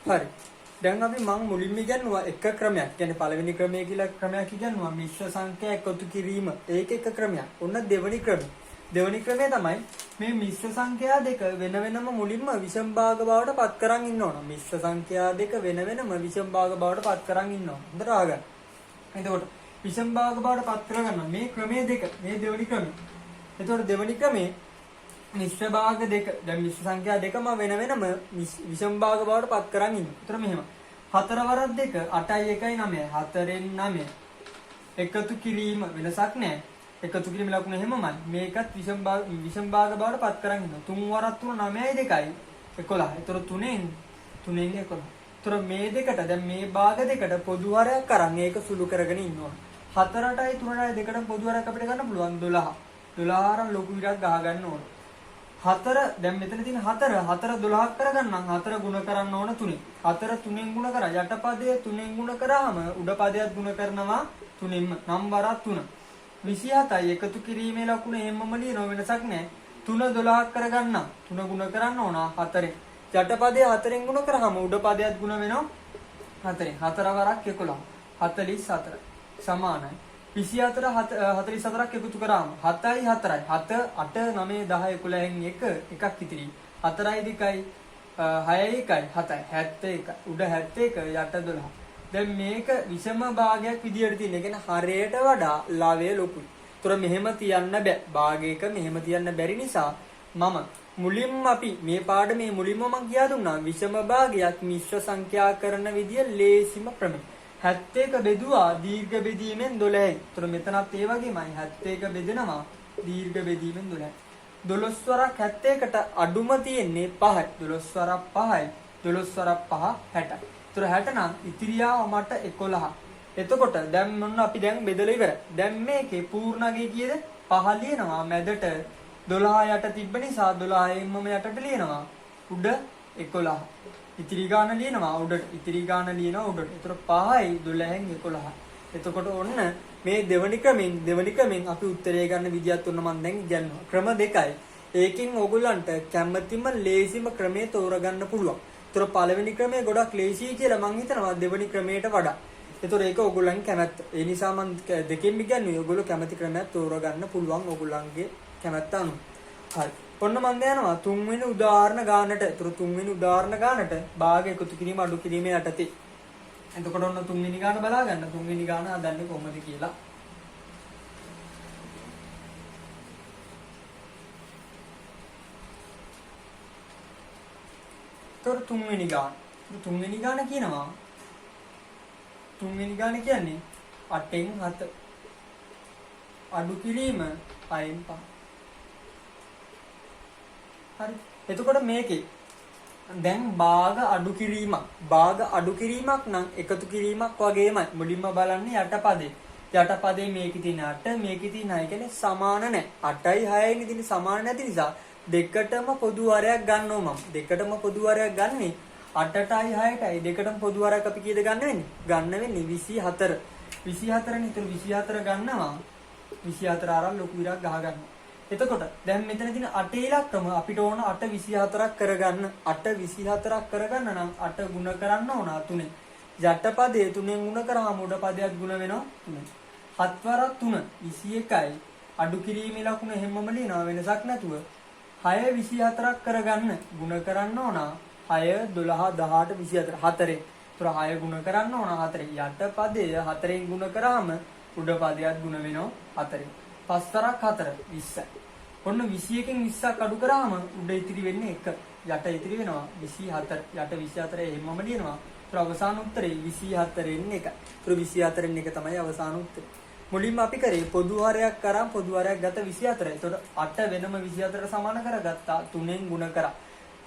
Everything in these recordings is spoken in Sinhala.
හරි. දැන් අපි මම මුලින්ම ඉගෙනුවා එක ක්‍රමයක්. කියන්නේ පළවෙනි ක්‍රමය කියලා ක්‍රමයක් ඉගෙනුවා මිශ්‍ර සංඛ්‍යා එකතු කිරීම. ඒක එක ක්‍රමයක්. ඔන්න දෙවෙනි ක්‍රමය. දෙවෙනි ක්‍රමය තමයි මේ මිශ්‍ර සංඛ්‍යා දෙක වෙන වෙනම මුලින්ම විෂම භාග බවට පත් කරන් ඉන්න ඕන. මිශ්‍ර සංඛ්‍යා දෙක වෙන වෙනම විෂම භාග බවට පත් කරන් ඉන්න ඕන. හොඳට අහගන්න. එතකොට විෂම භාග බවට පත් කරගන්න මේ ක්‍රමයේ දෙක මේ දෙවෙනි ක්‍රමය. එතකොට දෙවෙනි ක්‍රමේ මිශ්‍ර භාග දෙක දැන් මිශ්‍ර සංඛ්‍යා දෙකම වෙන වෙනම විෂම භාග බවට පත් කරන් ඉන්න. ඒතර මෙහෙම 4 වරක් 2 8යි 1යි 9යි 4න් 9 එකතු කිරීම වෙනසක් නැහැ. එකතු කිරීම ලකුණ එහෙමමයි. මේකත් විෂම භාග බවට පත් කරන් ඉන්න. 3 වරක් 3 9යි 2යි 11. ඒතර 3න් 11. ඒතර මේ දෙකට දැන් මේ භාග දෙකට පොදු හරයක් අරන් ඒක සුළු කරගෙන ඉන්න ඕන. 4ටයි 3ටයි දෙකටම පොදු හරයක් අපිට ගන්න පුළුවන් 12. 12 අරන් ලොකු විරක් ගහ ගන්න ඕන. 4 දැන් මෙතන තියෙන 4 12ක් කරගන්නම් 4 ගුණ කරන්න ඕන 3. 4 3ෙන් ගුණ කරා යට පදයේ 3ෙන් ගුණ කරාම උඩ පදයට ගුණ කරනවා 3ෙන්ම නම් වරක් 3. 27යි එකතු කිරීමේ ලකුණ එහෙමම ලියන වෙනසක් නැහැ. 3 12ක් කරගන්නම් 3 ගුණ කරන්න ඕන 4ෙන්. යට පදයේ 4ෙන් ගුණ කරාම උඩ පදයට ගුණ වෙනවා 4ෙන්. 4 වරක් 11 44 සමානයි. 24 44ක් එකතු කරාම 7යි 4යි 7 8 9 10 11න් 1 එකක් ඉතිරි 4යි 2යි 6යි 1යි 7යි 71 උඩ 71 යට 12. දැන් මේක විෂම භාගයක් විදියට තියෙන. ඒ කියන්නේ හරයට වඩා ලවය ලොකුයි. ඒතර මෙහෙම තියන්න බෑ. භාගයක මෙහෙම තියන්න බැරි නිසා මම මුලින්ම අපි මේ පාඩමේ මුලින්ම මම කියා දුන්නා විෂම භාගයක් මිශ්‍ර සංඛ්‍යා කරන විදිය ලේසිම ක්‍රමය. 71 බෙදුවා දීර්ඝ බෙදීමෙන් 12යි. ඒතර මෙතනත් ඒ වගේමයි 71 බෙදෙනවා දීර්ඝ බෙදීමෙන් 12යි. 12 වරක් 71ට අඩුම තියෙන්නේ 5යි. 12 වරක් 5යි. 12 වරක් 5 60යි. ඒතර 60 නම් ඉතිරියාව මට 11. එතකොට දැන් මොන්න අපි දැන් බෙදලා ඉවරයි. දැන් මේකේ පූර්ණගේ කීයද? 5 ලියනවා මැදට 12 යට තිබ්බ නිසා 12ෙන්ම යටට ලියනවා. උඩ 11. ඉතිරි ගාන ලියනවා උඩට. ඉතිරි ගාන ලියනවා උඩට. ඒතර 5යි 12න් 11. එතකොට ඔන්න මේ දෙවනි ක්‍රමෙන් අපි උත්තරය ගන්න විදියත් ඔන්න මම දැන් ඉගෙනනවා. ක්‍රම දෙකයි. ඒකෙන් ඕගොල්ලන්ට කැමැතිම ලේසිම ක්‍රමය තෝරගන්න පුළුවන්. ඒතර පළවෙනි ක්‍රමය ගොඩක් ලේසියි කියලා මම හිතනවා දෙවනි ක්‍රමයට වඩා. ඒතර ඒක ඕගොල්ලන්ගේ කැමැත්ත. ඒ නිසා මම දෙකෙන් ඉගෙනුවේ ඕගොල්ලෝ කැමැති ක්‍රමයක් තෝරගන්න පුළුවන් ඕගොල්ලන්ගේ කැමැත්ත අනුව. හරි. ඔන්න මම යනවා තුන්වෙනි උදාහරණ ගානට. ඒතර තුන්වෙනි උදාහරණ ගානට භාග එකතු කිරීම අඩු කිරීම යටතේ. එතකොට ඔන්න තුන්වෙනි ගාන බලා ගන්න. තුන්වෙනි ගාන හදන්නේ කොහොමද කියලා. ඒතර තුන්වෙනි ගාන කියනවා තුන්වෙනි ගාන කියන්නේ 8න් 7 අඩු කිරීම 5න් 5. හරි. එතකොට මේකේ දැන් භාග අඩු කිරීමක් නම් එකතු කිරීමක් වගේමයි. මුලින්ම බලන්නේ යටපදේ. යටපදේ මේකේ තියෙන 8 මේකේ තියෙන 6 කියන්නේ සමාන නැහැ. 8යි 6යි ඉතින් සමාන නැති නිසා දෙකටම පොදු හරයක් ගන්නවා මම. දෙකටම පොදු හරයක් ගන්නේ 8ටයි 6ටයි දෙකටම පොදු හරයක් අපි කීයද ගන්න වෙන්නේ? ගන්න වෙන්නේ 24. 24නේ. ඒතර 24 ගන්නවා. 24 අරන් ලොකු විරක් ගහ ගන්නවා. එතකොට දැන් මෙතන තියෙන 8 ඉලක්කම අපිට ඕන 8 24ක් කරගන්න. 8 24ක් කරගන්න නම් 8 ගුණ කරන්න ඕන 3. යටපදයේ 3ෙන් ගුණ කරාම උඩ පදයට ගුණ වෙනවා 3. 7 වරක් 3 21යි. අඩු කිරීමේ ලකුණ හැමම ලියනවා වෙනසක් නැතුව. 6 24ක් කරගන්න ගුණ කරන්න ඕන 6 12 18 24 4. ඒතර 6 ගුණ කරන්න ඕන 4. යටපදයේ 4ෙන් ගුණ කරාම උඩ පදයට ගුණ වෙනවා 4. 5 වරක් 4 20යි. ඔන්න 21කින් 20ක් අඩු කරාම උඩ ඉතිරි වෙන්නේ 1. යට ඉතිරි වෙනවා 24. යට 24 එහෙමම ලියනවා. ඒතර අවසාන උත්තරේ 24න් 1. ඒතර 24න් 1 තමයි අවසාන උත්තරේ. මුලින්ම අපි කරේ පොදු හරයක් කරා පොදු හරයක් ගත 24. ඒතකොට 8 වෙනම 24ට සමාන කරගත්තා 3ෙන් ගුණ කරා.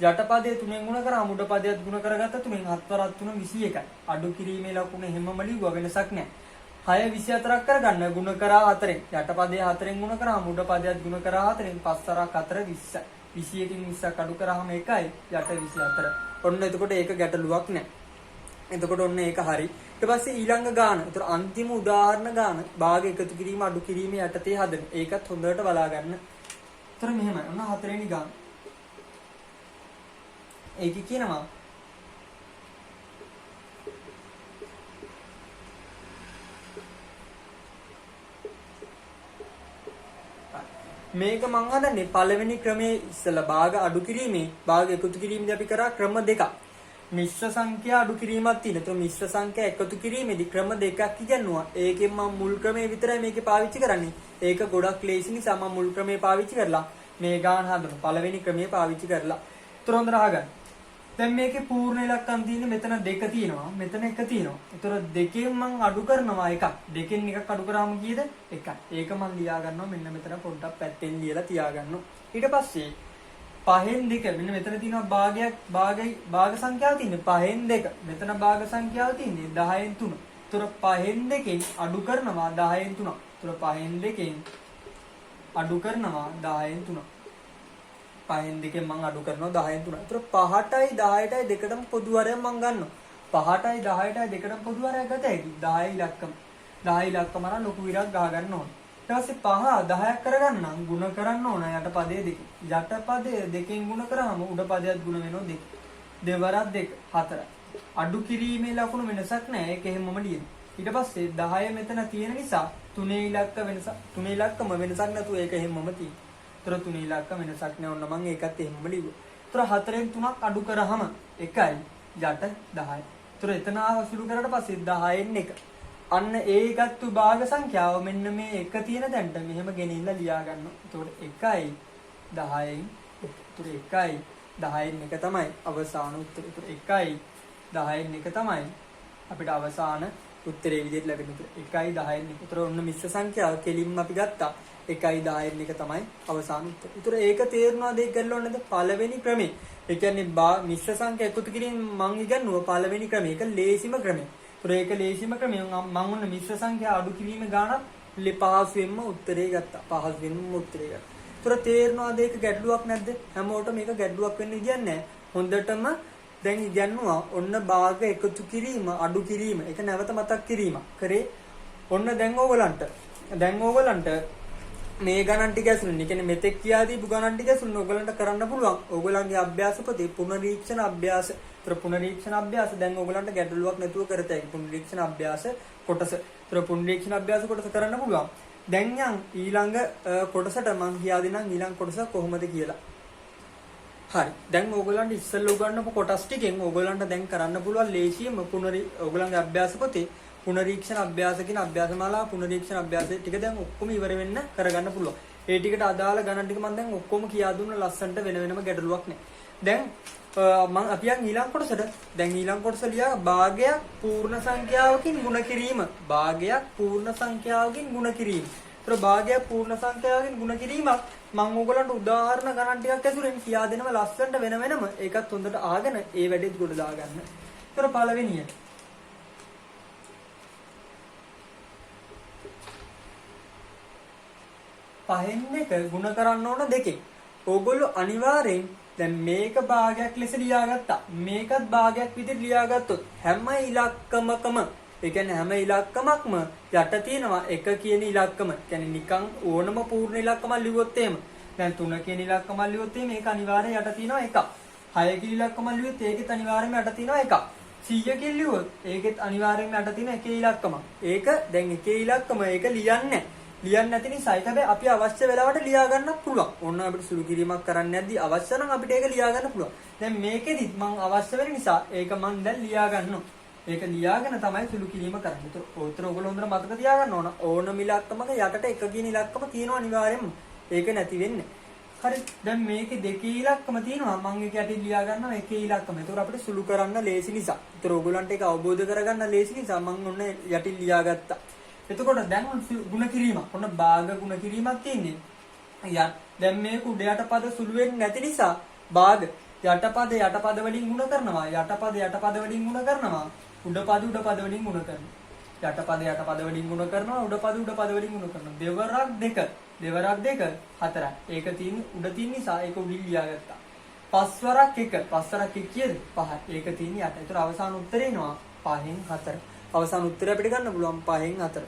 යටපදයේ 3ෙන් ගුණ කරා මුඩ පදයට ගුණ කරගත්ත 3ෙන් 7 වරක් 3 21යි. අඩු කිරීමේ ලකුණ හැමම ලිව්වා වෙනසක් නැහැ. 6 24ක් කරගන්න ගුණ කරා 4ෙන්. යටපදයේ 4ෙන් ගුණ කරා මුඩ පදයට ගුණ කරා 4ෙන් 5 වරක් 4 20යි. 21කින් 20ක් අඩු කරාම 1යි යට 24. ඔන්න එතකොට ඒක ගැටලුවක් නැහැ. එතකොට ඔන්න ඒක හරි. ඊට පස්සේ ඊළඟ ගාන. ඒතර අන්තිම උදාහරණ ගාන භාග එකතු කිරීම අඩු කිරීම යටතේ හදන. ඒකත් හොඳට බලා ගන්න. ඒතර මෙහෙමයි. ඔන්න හතරවෙනි ගාන. ඒකේ කියනවා මේක මං හදන්නේ පළවෙනි ක්‍රමයේ ඉස්සලා භාග අඩු කිරීමේ භාග එකතු කිරීමේදී අපි කරා ක්‍රම දෙකක්. මිශ්‍ර සංඛ්‍යා අඩු කිරීමක් තියෙනවා. તો මිශ්‍ර සංඛ්‍යා එකතු කිරීමේදී ක්‍රම දෙකක් ඉගෙනුවා. ඒකෙන් මම මුල් ක්‍රමයේ විතරයි මේකේ පාවිච්චි කරන්නේ. ඒක ගොඩක් ලේසි නිසා මම මුල් ක්‍රමයේ පාවිච්චි කරලා මේ ගාන හදනවා. පළවෙනි ක්‍රමයේ පාවිච්චි කරලා. ඒතර හොඳට අහගන්න. දැන් මේකේ පූර්ණ ඉලක්කම් තියෙන්නේ මෙතන 2 තියෙනවා. මෙතන 1 තියෙනවා. ඒතර දෙකෙන් මම අඩු කරනවා එකක්. දෙකෙන් එකක් අඩු කරාම කීයද? 1යි. ඒක මම ලියා ගන්නවා. මෙන්න මෙතන පොඩ්ඩක් පැත්තෙන් ලියලා තියා ගන්නවා. ඊට පස්සේ 5න් 2 මෙන්න මෙතන තියෙනවා භාග සංඛ්‍යාව තියෙන්නේ 5න් 2. මෙතන භාග සංඛ්‍යාව තියෙන්නේ 10න් 3. ඒතර 5න් 2කින් අඩු කරනවා 10න් 3. ඒතර 5න් 2කින් අඩු කරනවා 10න් 3. 5න් 2කින් මම අඩු කරනවා 10න් 3. ඒතර 5ටයි 10ටයි දෙකටම පොදු හරයක් මම ගන්නවා. 5ටයි 10ටයි දෙකටම පොදු හරයක් ගත හැකි. 10 ඉලක්කම. 10 ඉලක්කම නම් ලොකු විරක් ගහ ගන්න ඕන. ඊට පස්සේ 5 10ක් කරගන්නම් ಗುಣ කරන්න ඕන යට පදයේ දෙක. යට පදයේ දෙකෙන් ಗುಣ කරාම උඩ පදයට ಗುಣ වෙනවා 2. දෙවරක් 2 4. අඩු කිරීමේ ලකුණු වෙනසක් නැහැ. ඒක එහෙමම ලියන්න. ඊට පස්සේ 10 මෙතන තියෙන නිසා තුනේ ඉලක්කම වෙනසක් නැතුව ඒක එහෙමම තියෙනවා. ඒතර තුනේ ඉලක්ක වෙනසක් නැහැ. ඔන්න මම ඒකත් එහෙමම ලියුවා. ඒතර 4න් 3ක් අඩු කරාම 1යි යට 10යි. ඒතර එතන ආවසුළු කරලා පස්සේ 10න් 1. අන්න ඒකත්තු භාග සංඛ්‍යාව මෙන්න මේ 1 තියෙන තැනට මෙහෙම ගෙනින්න ලියා ගන්නවා. ඒතකොට 1යි 10යි. ඒතර 1යි 10න් 1 තමයි අවසාන උත්තරය. ඒතර 1යි 10න් 1 තමයි අපිට අවසාන උත්තරේ විදිහට ලැබෙන්නේ. 1යි 10න් 1. ඒතර ඔන්න මිශ්‍ර සංඛ්‍යාව කෙලින්ම අපි ගත්තා. 1යි 10න් 1 තමයි අවසාන උත්තරය. ඒතර ඒක තේරුණාද ඒක කරලා ඕනේද? පළවෙනි ක්‍රමේ. ඒ කියන්නේ මිශ්‍ර සංඛ්‍යා එකතු කිරීම මම ඉගෙනුවා පළවෙනි ක්‍රමේ. ඒක ලේසිම ක්‍රමය. ඒතර ඒක ලේසිම ක්‍රමය මම ඔන්න මිශ්‍ර සංඛ්‍යා අඩු කිරීම ගානක් පහසුවෙන්ම උත්තරේ ගත්තා. පහසුවෙන්ම උත්තරේ ගත්තා. ඒතර තේරෙනවද ඒක ගැටලුවක් නැද්ද? හැමෝටම මේක ගැටලුවක් වෙන්න විදියක් නැහැ. හොඳටම දැන් ඉගෙනුවා ඔන්න භාග එකතු කිරීම අඩු කිරීම. ඒක නැවත මතක් කිරීම. කරේ ඔන්න දැන් ඕගලන්ට මේ ගණන් ටික ඇසුරුනේ. කියන්නේ මෙතෙක් කියා දීපු ගණන් ටික ඇසුරුනේ ඕගලන්ට කරන්න පුළුවන්. ඕගලන්ගේ අභ්‍යාස පොතේ පුනරීක්ෂණ අභ්‍යාස. ඒතර පුනරීක්ෂණ අභ්‍යාස දැන් ඕගලන්ට ගැටලුවක් නැතුව කරත හැකි. පුනරීක්ෂණ අභ්‍යාස කොටස. ඒතර පුනරීක්ෂණ අභ්‍යාස කොටස කරන්න පුළුවන්. දැන් යන් ඊළඟ කොටසට මම කියා දෙන්නම් ඊළඟ කොටස කොහොමද කියලා. හරි. දැන් ඕගලන්ට ඉස්සෙල්ලා උගන්වපු කොටස් ටිකෙන් ඕගලන්ට දැන් කරන්න පුළුවන් ලේසියෙම ඕගලන්ගේ අභ්‍යාස පොතේ පුනරීක්ෂණ අභ්‍යාස කියන අභ්‍යාසමාලා පුනරීක්ෂණ අභ්‍යාස ටික දැන් ඔක්කොම ඉවර වෙන්න කරගන්න පුළුවන්. ඒ ටිකට අදාළ ගණන් ටික මම දැන් ඔක්කොම කියා දුන්න ලස්සන්ට වෙනම ගැටලුවක් නැහැ. දැන් මම අපි යන් ඊළඟ කොටසට. දැන් ඊළඟ කොටස ලියා භාගයක් පූර්ණ සංඛ්‍යාවකින් ගුණ කිරීම. භාගයක් පූර්ණ සංඛ්‍යාවකින් ගුණ කිරීම. ඒතර භාගයක් පූර්ණ සංඛ්‍යාවකින් ගුණ කිරීමක් මම ඕගලන්ට උදාහරණ ගණන් ටිකක් ඇසුරෙන් කියා දෙනවා ලස්සන්ට වෙනම ඒකත් හොඳට අහගෙන ඒ වැඩේත් ගොඩ දාගන්න. ඒතර පළවෙනිය 5න් 1 ගුණ කරන්න ඕන 2කින්. ඕගොල්ලෝ අනිවාර්යෙන් දැන් මේක භාගයක් ලෙස ලියාගත්තා. මේකත් භාගයක් විදිහට ලියාගත්තොත් හැම ඉලක්කමකම ඒ කියන්නේ හැම ඉලක්කමක්ම යට තියෙනවා 1 කියන ඉලක්කම. කියන්නේ නිකන් ඕනම පූර්ණ ඉලක්කමක් ලියුවොත් එහෙම. දැන් 3 කියන ඉලක්කමක් ලියුවොත් එහෙම මේක අනිවාර්යෙන් යට තියෙනවා 1. 6 කියන ඉලක්කමක් ලියුවොත් ඒකෙත් අනිවාර්යෙන්ම යට තියෙනවා 1. 100 කියන ලියුවොත් ඒකෙත් අනිවාර්යෙන්ම යට තියෙන 1 ඉලක්කමක්. ඒක දැන් 1 ඉලක්කම ඒක ලියන්නේ නැති නිසා ඒක හැබැයි අපි අවශ්‍ය වෙලාවට ලියා ගන්නත් පුළුවන්. ඕන අපිට සුළු කිරීමක් කරන්න නැද්දි අවශ්‍ය නම් අපිට ඒක ලියා ගන්න පුළුවන්. දැන් මේකෙදිත් මම අවශ්‍ය වෙන නිසා ඒක මම දැන් ලියා ගන්නවා. ඒක ලියාගෙන තමයි සුළු කිරීම කරන්නේ. ඒතර ඔයගොල්ලෝ හොඳට මතක තියාගන්න ඕන. ඕනම ඉලක්කමක යටට 1 කියන ඉලක්කම තියෙනවා අනිවාර්යෙන්ම. ඒක නැති වෙන්නේ. හරි. දැන් මේකේ 2 ඉලක්කම තියෙනවා. මම ඒක යටින් ලියා ගන්නවා 1 ඉලක්කම. ඒතර අපිට සුළු කරන්න ලේසි නිසා. ඒතර ඔයගොල්ලන්ට ඒක අවබෝධ කරගන්න ලේසි නිසා මම ඔන්න යටින් ලියා ගත්තා. එතකොට දැන් ගුණ කිරීමක් ඔන්න භාග ගුණ කිරීමක් තියෙන්නේ. දැන් මේක උඩ යට පද සුළු වෙන්නේ නැති නිසා භාග යටපද වලින් ගුණ කරනවා. යටපද වලින් ගුණ කරනවා. උඩපද වලින් ගුණ කරනවා. යටපද වලින් ගුණ කරනවා. උඩපද වලින් ගුණ කරනවා. දෙවරක් 2 4යි. ඒක තියෙන්නේ උඩ තියෙන නිසා ඒක උඩින් ලියාගත්තා. පස්වරක් 1 කීයද? 5යි. ඒක තියෙන්නේ යට. ඒතර අවසාන උත්තරේ එනවා 5න් 4. අවසාන උත්තරය අපිට ගන්න පුළුවන් 5න් 4.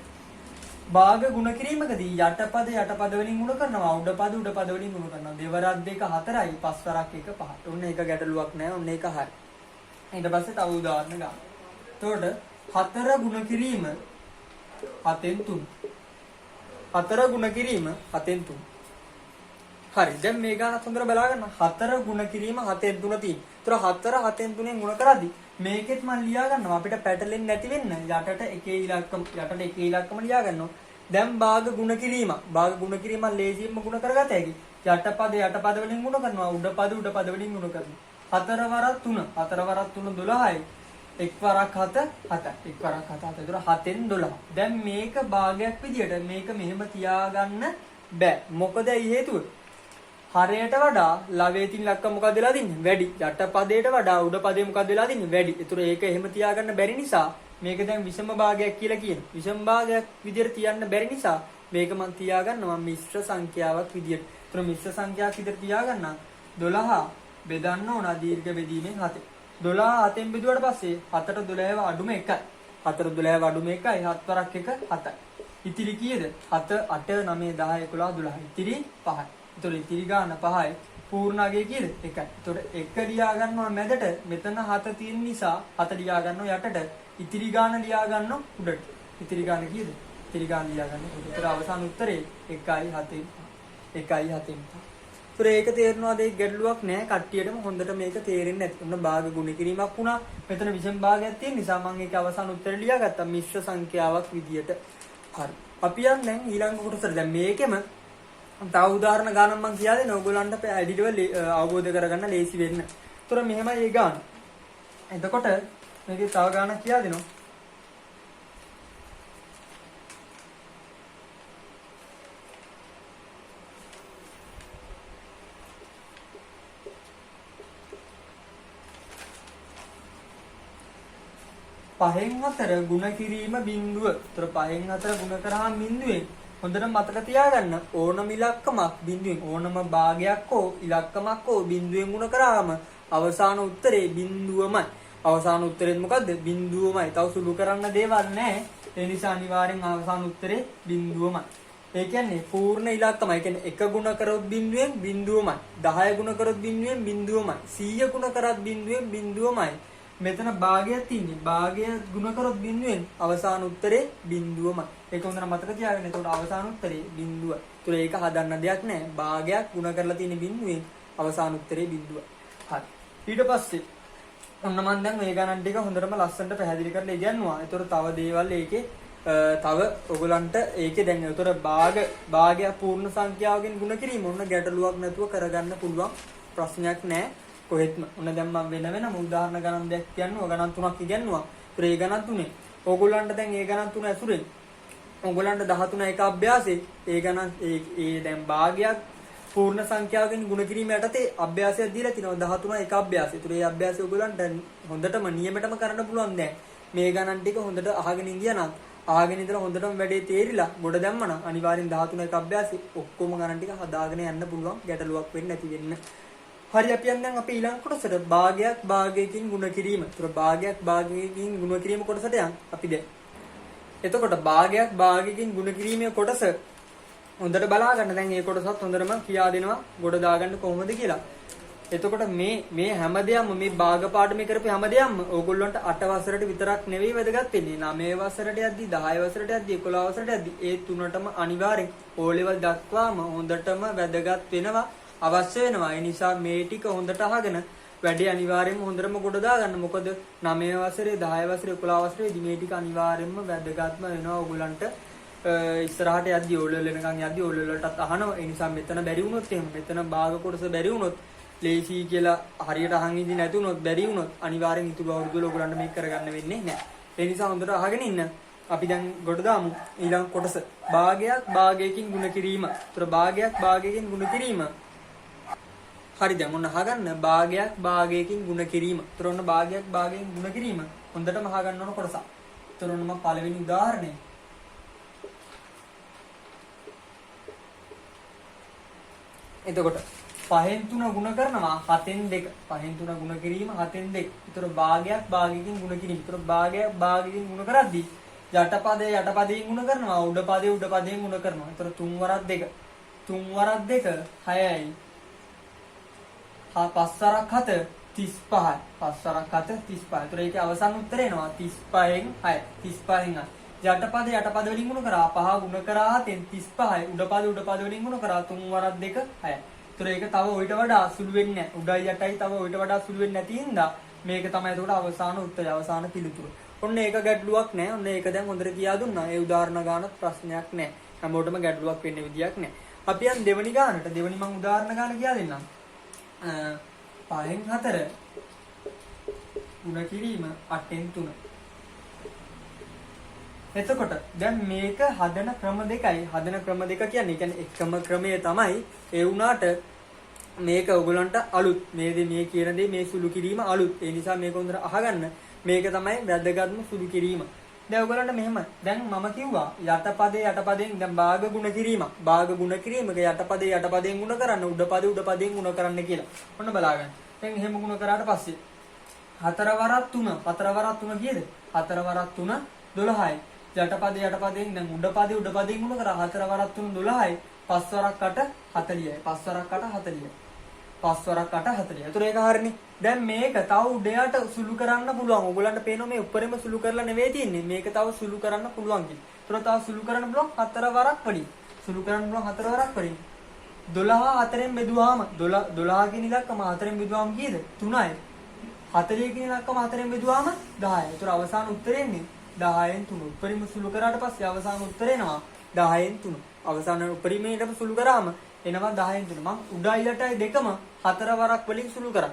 භාග ගුණ කිරීමකදී යටපද වලින් ගුණ කරනවා. උඩපද වලින් ගුණ කරනවා. දෙවරක් 2 4යි. පස්වරක් 1 5යි. ඔන්න ඒක ගැටලුවක් නෑ. ඔන්න ඒක හරි. ඊට පස්සේ තව උදාහරණ ගන්න. එතකොට 4 ගුණ කිරීම 7න් 3. 4 ගුණ කිරීම 7න් 3. හරි. දැන් මේ ගානත් හොඳට බලා ගන්න. 4 ගුණ කිරීම 7න් 3 තියෙන. ඒතර 4 7න් 3න් ගුණ කරද්දි මේකෙත් මම ලියා ගන්නවා අපිට පැටලෙන්නේ නැති වෙන්න යටට එකේ ඉලක්කම ලියා ගන්නවා. දැන් භාග ගුණ කිරීම. භාග ගුණ කිරීම ලේසියෙන්ම ගුණ කරගත හැකි. යටපද වලින් ගුණ කරනවා. උඩපද වලින් ගුණ කරනවා. 4 වරක් 3. 4 වරක් 3 12යි. 1 වරක් 7 7. 1 වරක් 7 7. ඒතර 7න් 12. දැන් මේක භාගයක් විදියට මේක මෙහෙම තියාගන්න බෑ. මොකද හේතුව? හරයට වඩා ලවයේ තියෙන ලක්කම මොකද වෙලා තින්නේ? වැඩි. යටපදයට වඩා උඩ පදේ මොකද වෙලා තින්නේ? වැඩි. ඒතර ඒක එහෙම තියාගන්න බැරි නිසා මේක දැන් විෂම භාගයක් කියලා කියනවා. විෂම භාගයක් විදියට තියන්න බැරි නිසා මේක මම තියාගන්නවා මිශ්‍ර සංඛ්‍යාවක් විදියට. ඒතර මිශ්‍ර සංඛ්‍යාවක් විදියට තියාගන්න 12 බෙදන්න ඕන දීර්ඝ බෙදීමෙන් 7. 12 7න් බෙදුවට පස්සේ 7ට 12 අඩුම 1යි. 4 12 අඩුම 1යි. 7 වරක් 1 7යි. ඉතිරි කීයද? 7 8 9 10 11 12. ඉතිරි 5යි. ඒතකොට ඉතිරි ගාන 5යි. පූර්ණ අගය කීයද? 1යි. ඒතකොට 1 ලියා ගන්නවා මැදට. මෙතන 7 තියෙන නිසා 7 ලියා ගන්නවා යටට. ඉතිරි ගාන ලියා ගන්නවා උඩට. ඉතිරි ගාන කීයද? ඉතිරි ගාන ලියා ගන්නවා උඩට. ඒතර අවසාන උත්තරේ 1යි 7යි. 1යි 7යි. ඒතර ඒක තේරෙනවාද? ඒක ගැටලුවක් නෑ. කට්ටියටම හොඳට මේක තේරෙන්නේ නැති. ඔන්න භාග ගුණ කිරීමක් වුණා. මෙතන විෂම භාගයක් තියෙන නිසා මම ඒක අවසාන උත්තරේ ලියා ගත්තා මිශ්‍ර සංඛ්‍යාවක් විදියට. හරි. අපි යන්නේ ඊළඟ කොටසට. දැන් මේකෙම තව උදාහරණ ගානක් මම කියා දෙනවා. ඔයගොල්ලන්ට පැහැදිලිව අවබෝධ කරගන්න ලේසි වෙන්න. ඒතර මෙහෙමයි ඒ ගාන. එතකොට මේකේ තව ගානක් කියා දෙනවා. පහෙන් 4 ගුණ කිරීම බිඳුව. ඒතර පහෙන් 4 ගුණ කරාම බිඳුවෙන් හොඳට මතක තියාගන්න ඕනම ඉලක්කමක් බිඳුවෙන් ඕනම භාගයක් හෝ ඉලක්කමක් හෝ බිඳුවෙන් ගුණ කරාම අවසාන උත්තරේ බිඳුවමයි. අවසාන උත්තරේ මොකද්ද? බිඳුවමයි. තව සුළු කරන්න දේවල් නැහැ. ඒ නිසා අනිවාර්යෙන් අවසාන උත්තරේ බිඳුවමයි. ඒ කියන්නේ පූර්ණ ඉලක්කමයි. ඒ කියන්නේ 1 ගුණ කරොත් බිඳුවෙන් බිඳුවමයි. 10 ගුණ කරොත් බිඳුවෙන් බිඳුවමයි. 100 ගුණ කරත් බිඳුවෙන් බිඳුවමයි. මෙතන භාගයක් තියෙන්නේ. භාගය ගුණ කරොත් බිඳුවෙන් අවසාන උත්තරේ බිඳුවමයි. ඒක හොඳට මතක තියාගන්න. එතකොට අවසාන උත්තරේ බිඳුව. ඒතර ඒක හදන්න දෙයක් නැහැ. භාගයක් ගුණ කරලා තියෙන බිඳුවෙන් අවසාන උත්තරේ බිඳුව. හරි. ඊට පස්සේ ඔන්න මම දැන් මේ ගණන් ටික හොඳටම ලස්සනට පැහැදිලි කරලා ඉගෙනුවා. ඒතර තව දේවල් ඒකේ තව ඔයගලන්ට ඒකේ දැන් ඒතර භාගය පූර්ණ සංඛ්‍යාවකින් ගුණ කිරීම ඔන්න ගැටලුවක් නැතුව කරගන්න පුළුවන් ප්‍රශ්නයක් නැහැ. කොහෙත්ම ඔන්න දැන් මම වෙනම උදාහරණ ගණන් දෙකක් කියන්නවා. ගණන් තුනක් ඉගෙනුවා. ඒතර ඒ ගණන් තුනේ ඕගොල්ලන්ට දැන් ඒ ගණන් තුන ඇසුරෙන් ඕගොල්ලන්ට 13 එක අභ්‍යාසෙ ඒ ගණන් ඒ දැන් භාගයක් පූර්ණ සංඛ්‍යාවකින් ගුණ කිරීම යටතේ අභ්‍යාසයක් දීලා තිනවා 13 එක අභ්‍යාසය. ඒතර ඒ අභ්‍යාසය ඔයගොල්ලන්ට හොඳටම නියමෙටම කරන්න පුළුවන් දැන්. මේ ගණන් ටික හොඳට අහගෙන ඉඳියානම් අහගෙන ඉඳලා හොඳටම වැඩේ තේරිලා ගොඩ දැම්මනම් අනිවාර්යෙන් 13 එක අභ්‍යාසෙ ඔක්කොම ගණන් ටික හදාගෙන යන්න පුළුවන්. ගැටලුවක් වෙන්නේ නැති වෙන්න. හරි අපි යන්නේ අපි ඊළඟ කොටසට භාගයක් භාගයකින් ගුණ කිරීම. ඒතර භාගයක් භාගයකින් ගුණ කිරීම කොටසට යන් අපි දැන්. එතකොට භාගයක් භාගයකින් ගුණ කිරීමේ කොටස හොඳට බලා ගන්න. දැන් මේ කොටසත් හොඳටම කියා දෙනවා ගොඩ දාගන්න කොහොමද කියලා. එතකොට මේ හැමදේම මේ භාග පාඩමේ කරපු හැමදේම ඕගොල්ලන්ට 8 වසරට විතරක් නෙවෙයි වැදගත් වෙන්නේ. 9 වසරට යද්දි 10 වසරට යද්දි 11 වසරට යද්දි ඒ තුනටම අනිවාර්යෙන් O level දක්වාම හොඳටම වැදගත් වෙනවා. අවශ්‍ය වෙනවා. ඒ නිසා මේ ටික හොඳට අහගෙන වැඩි අනිවාර්යයෙන්ම හොඳටම ගොඩ දාගන්න. මොකද 9 වසරේ 10 වසරේ 11 වසරේදී මේ ටික අනිවාර්යයෙන්ම වැදගත්ම වෙනවා ඕගොල්ලන්ට. ඉස්සරහට යද්දී ඕලෙවල් වෙනකන් යද්දී ඕලෙවල් වලටත් අහනවා. ඒ නිසා මෙතන බැරි වුණොත් එහෙම මෙතන භාග කොටස බැරි වුණොත් ලේසි කියලා හරියට අහන් ඉඳි නැති වුණොත් බැරි වුණොත් අනිවාර්යෙන් ඉතුරු අවුරුදු වල ඕගොල්ලන්ට මේක කරගන්න වෙන්නේ නැහැ. ඒ නිසා හොඳට අහගෙන ඉන්න. අපි දැන් ගොඩ දාමු ඊළඟ කොටස. භාගයක් භාගයකින් ගුණ කිරීම. ඒතර භාගයක් භාගයකින් ගුණ කිරීම. හරි දැන් ඔන්න අහගන්න භාගයක් භාගයකින් ගුණ කිරීම. ඒතර ඔන්න භාගයක් භාගයෙන් ගුණ කිරීම හොඳටම අහගන්න ඕන කොටසක්. ඒතර ඔන්න මම පළවෙනි උදාහරණය. එතකොට 5න් 3 ගුණ කරනවා 7න් 2. 5න් 3 ගුණ කිරීම 7න් 2. ඒතර භාගයක් භාගයකින් ගුණ කිරීම. ඒතර භාගයක් භාගයකින් ගුණ කරද්දී යටපදයෙන් ගුණ කරනවා උඩපදයෙන් ගුණ කරනවා. ඒතර 3 වරක් 2. 3 වරක් 2 6යි. 5 වරක් 7 35යි. 5 වරක් 7 35යි. ඒතර ඒකේ අවසන් උත්තරය එනවා 35න් 6. 35න් 6. යටපද වලින් ගුණ කරා 5 ගුණ කරා 7න් 35යි. උඩපද වලින් ගුණ කරා 3 වරක් 2 6යි. ඒතර ඒක තව ඔయిత වඩා සුළු වෙන්නේ නැහැ. උඩයි යටයි තව ඔయిత වඩා සුළු වෙන්නේ නැති හින්දා මේක තමයි එතකොට අවසාන උත්තරය, අවසාන පිළිතුර. ඔන්න ඒක ගැටලුවක් නැහැ. ඔන්න ඒක දැන් හොඳට කියා දුන්නා. ඒ උදාහරණ ගානත් ප්‍රශ්නයක් නැහැ. හැමෝටම ගැටලුවක් වෙන්න විදියක් නැහැ. අපි යන් දෙවනි ගානට. දෙවනි මම උදාහරණ ගාන කියා දෙන්නම්. 5න් 4 ගුණ කිරීම 8න් 3. එතකොට දැන් මේක හදන ක්‍රම දෙකයි. හදන ක්‍රම දෙක කියන්නේ එකම ක්‍රමය තමයි. ඒ වුණාට මේක ඔයගලන්ට අලුත්. මේ කියන දේ මේ සුළු කිරීම අලුත්. ඒ නිසා මේක හොඳට අහගන්න. මේක තමයි වැදගත්ම සුළු කිරීම. දැන් ඔයගලන්ට මෙහෙම. දැන් මම කිව්වා යටපදයෙන් දැන් භාග ගුණ කිරීම. භාග ගුණ කිරීමක යටපදයෙන් ගුණ කරන්න, උඩපදයෙන් ගුණ කරන්න කියලා. ඔන්න බලාගන්න. දැන් එහෙම ගුණ කරාට පස්සේ 4 වරක් 3. 4 වරක් 3 කීයද? 4 වරක් 3 12යි. යටපදයෙන් දැන් උඩපදයෙන් ගුණ කරා 4 වරක් 3 12යි. 5 වරක් 8 40යි. 5 වරක් 8 40යි. 5 වරක් 8 40යි. ඒතර ඒක හරිනේ. දැන් මේක තව උඩයට සුළු කරන්න පුළුවන්. ඔයගොල්ලන්ට පේනවා මේ උඩරෙම සුළු කරලා නෙවෙයි තියෙන්නේ. මේක තව සුළු කරන්න පුළුවන් කියලා. ඒතර තව සුළු කරන්න පුළුවන් 4 වරක් වලින්. සුළු කරන්න පුළුවන් 4 වරක් වලින්. 12 4ෙන් බෙදුවාම 12 කියන ඉලක්කම 4ෙන් බෙදුවාම කීයද? 3යි. 40 කියන ඉලක්කම 4ෙන් බෙදුවාම 10යි. ඒතර අවසාන උත්තරේ එන්නේ 10න් 3. උඩරිම සුළු කරාට පස්සේ අවසාන උත්තරේ එනවා 10න් 3. අවසාන උඩරිමේටම සුළු කරාම එනවා 10න් 3. මම උඩයි යටයි දෙකම 4 වරක් වලින් සුළු කරා.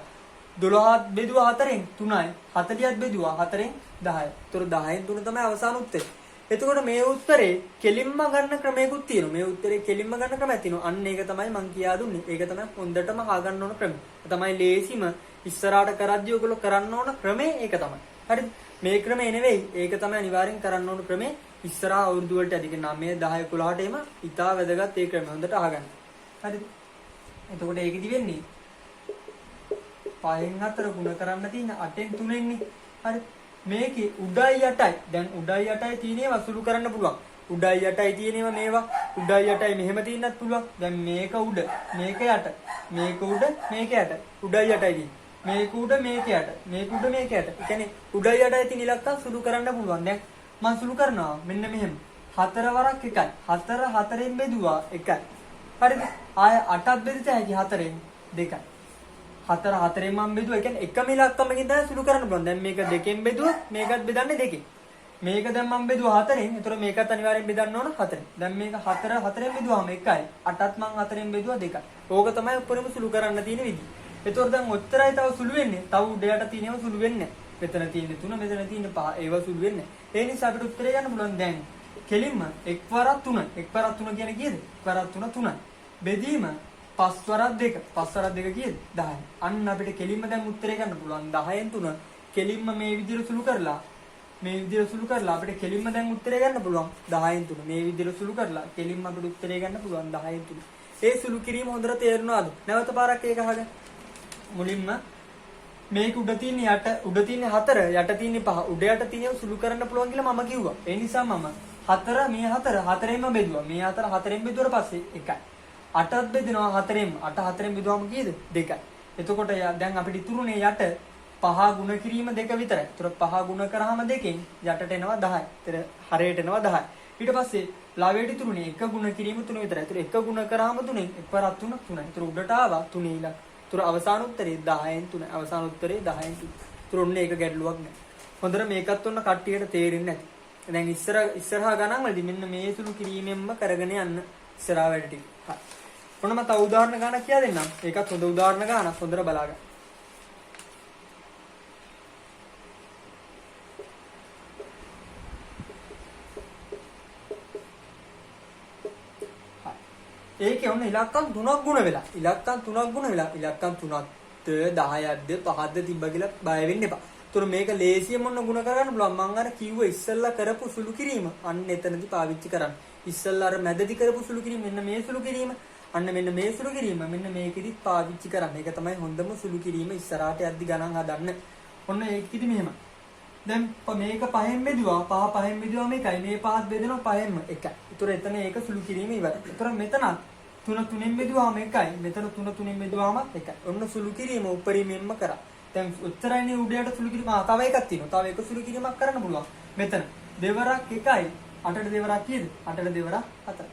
12 බෙදුවා 4ෙන් 3යි. 40ත් බෙදුවා 4ෙන් 10යි. ඒතර 10න් 3 තමයි අවසාන උත්තරේ. එතකොට මේ උත්තරේ කෙලින්ම ගන්න ක්‍රමයකුත් තියෙනවා. මේ උත්තරේ කෙලින්ම ගන්න ක්‍රමයක් තියෙනවා. අන්න ඒක තමයි මම කියා දුන්නේ. ඒක තමයි හොඳටම අහගන්න ඕන ක්‍රමය. තමයි ලේසිම ඉස්සරහට කරද්දී ඔයගොල්ලෝ කරන්න ඕන ක්‍රමය ඒක තමයි. හරිද? මේ ක්‍රමය නෙවෙයි. ඒක තමයි අනිවාර්යෙන් කරන්න ඕන ක්‍රමය. ඉස්සරහා අවුරුදු වලට අධික 9 10 11ට එම ඉතා වැදගත් ඒ ක්‍රමය හොඳට අහගන්න. හරිද? එතකොට ඒකෙදි වෙන්නේ 5න් 4 ගුණ කරන්න තියෙන 8න් 3න් නේ. හරි. මේකේ උඩයි යටයි. දැන් උඩයි යටයි තියෙනේවා සුළු කරන්න පුළුවන්. උඩයි යටයි තියෙනේවා මේවා. උඩයි යටයි මෙහෙම තියෙන්නත් පුළුවන්. දැන් මේක උඩ, මේක යට. මේක උඩ, මේක යට. උඩයි යටයි තියෙන්නේ. මේක උඩ, මේක යට. මේක උඩ, මේක යට. ඒ කියන්නේ උඩයි යටයි තියෙන ඉලක්ක සුළු කරන්න පුළුවන්. දැන් මම සුළු කරනවා මෙන්න මෙහෙම. 4 වරක් 1යි. 4 4ෙන් බෙදුවා 1යි. හරිද? ආය 8ක් බෙදිත හැකි 4ෙන් 2යි. 4 4ෙන් මම බෙදුවා. ඒ කියන්නේ එකම ඉලක්කමකින් තමයි සුළු කරන්න පුළුවන්. දැන් මේක 2කින් බෙදුවා. මේකත් බෙදන්නේ 2කින්. මේක දැන් මම බෙදුවා 4ෙන්. ඒතර මේකත් අනිවාර්යෙන් බෙදන්න ඕන 4ෙන්. දැන් මේක 4 4ෙන් බෙදුවාම 1යි. 8ත් මම 4ෙන් බෙදුවා 2යි. ඕක තමයි උඩරිම සුළු කරන්න තියෙන විදිහ. ඒතර දැන් ඔච්චරයි තව සුළු වෙන්නේ. තව උඩයට තියෙනව සුළු වෙන්නේ නැහැ. මෙතන තියෙන 3, මෙතන තියෙන 5. ඒව සුළු වෙන්නේ නැහැ. ඒ නිසා අපිට උත්තරේ ගන්න පුළුවන් දැන්. කෙලින්ම 1 වරක් 3. 1 වරක් 3 කියන්නේ කීයද? 1 වරක් 3 3යි. බෙදීම 5 වරක් 2. 5 වරක් 2 කීයද? 10යි. අන්න අපිට කෙලින්ම දැන් උත්තරේ ගන්න පුළුවන් 10න් 3. කෙලින්ම මේ විදිහට සුළු කරලා අපිට කෙලින්ම දැන් උත්තරේ ගන්න පුළුවන් 10න් 3. මේ විදිහට සුළු කරලා කෙලින්ම අපිට උත්තරේ ගන්න පුළුවන් 10න් 3. ඒ සුළු කිරීම හොඳට තේරෙනවද? නැවත පාරක් ඒක අහගන්න. මුලින්ම මේක උඩ තියෙන 4 යට තියෙන 5 උඩ යට තියෙන සුළු කරන්න පුළුවන් කියලා මම කිව්වා. ඒ නිසා මම 4 මේ 4 4ෙන්ම බෙදුවා. මේ 4 4ෙන් බෙදුවට පස්සේ 1යි. 8ත් බෙදෙනවා 4ෙන්ම. 8 4ෙන් බෙදුවාම කීයද? 2යි. එතකොට දැන් අපිට ඉතුරුනේ යට 5 ගුණ කිරීම 2 විතරයි. ඒතර 5 ගුණ කරාම 2කින් යටට එනවා 10යි. ඒතර හරයට එනවා 10යි. ඊට පස්සේ ළවයට ඉතුරුනේ 1 ගුණ කිරීම 3 විතරයි. ඒතර 1 ගුණ කරාම 3ෙන් 1 වරක් 3 3යි. ඒතර උඩට ආවා 3 ඉලක්ක. ඒතර අවසාන උත්තරේ 10න් 3. අවසාන උත්තරේ 10න් 3. ඒතර ඔන්න ඒක ගැටලුවක් නෑ. හොඳට මේකත් ඔන්න කට්ටියට තේරෙන්නේ නැති. දැන් ඉස්සරහා ගණන් වලදී මෙන්න මේ සුළු කිරීමෙන්ම කරගෙන යන්න ඉස්සරහා වැඩ ටික. හරි. ඔන්න මම තව උදාහරණ ගානක් කියලා දෙන්නම්. ඒකත් හොඳ උදාහරණ ගානක්. හොඳට බලාගන්න. ඒකේ ඔන්න ඉලක්කම් 3ක් ගුණ වෙලා. ඉලක්කම් 3ත් 10ක්ද 5ක්ද තිබ්බ කියලා බය වෙන්න එපා. ඒතර මේක ලේසියෙන් මොන ගුණ කරගන්න පුළුවන්. මම අර කිව්ව ඉස්සෙල්ලා කරපු සුළු කිරීම අන්න එතනදී පාවිච්චි කරන්න. ඉස්සෙල්ලා අර මැදදී කරපු සුළු කිරීම මෙන්න මේ සුළු කිරීම. අන්න මෙන්න මේ සුළු කිරීම මෙන්න මේකෙදිත් පාවිච්චි කරන්න. ඒක තමයි හොඳම සුළු කිරීම ඉස්සරහට යද්දි ගණන් හදන්න. ඔන්න ඒකෙදි මෙහෙම. දැන් මේක 5ෙන් බෙදුවා. 5ෙන් බෙදුවා මේකයි. මේ 5ත් බෙදෙනවා 5ෙන්ම 1යි. ඒතර එතන ඒක සුළු කිරීම ඉවරයි. ඒතර මෙතන 3 3ෙන් බෙදුවාම 1යි. මෙතන 3 3ෙන් බෙදුවාම 1යි. ඔන්න සුළු කිරීම උපරිමයෙන්ම කරා. දැන් උත්තරයිනේ උඩයට සුළු කිරීම. තව එකක් තියෙනවා. තව එක සුළු කිරීමක් කරන්න පුළුවන්. මෙතන දෙවරක් 1යි. 8ට දෙවරක් කීයද? 8ට දෙවරක් 4යි.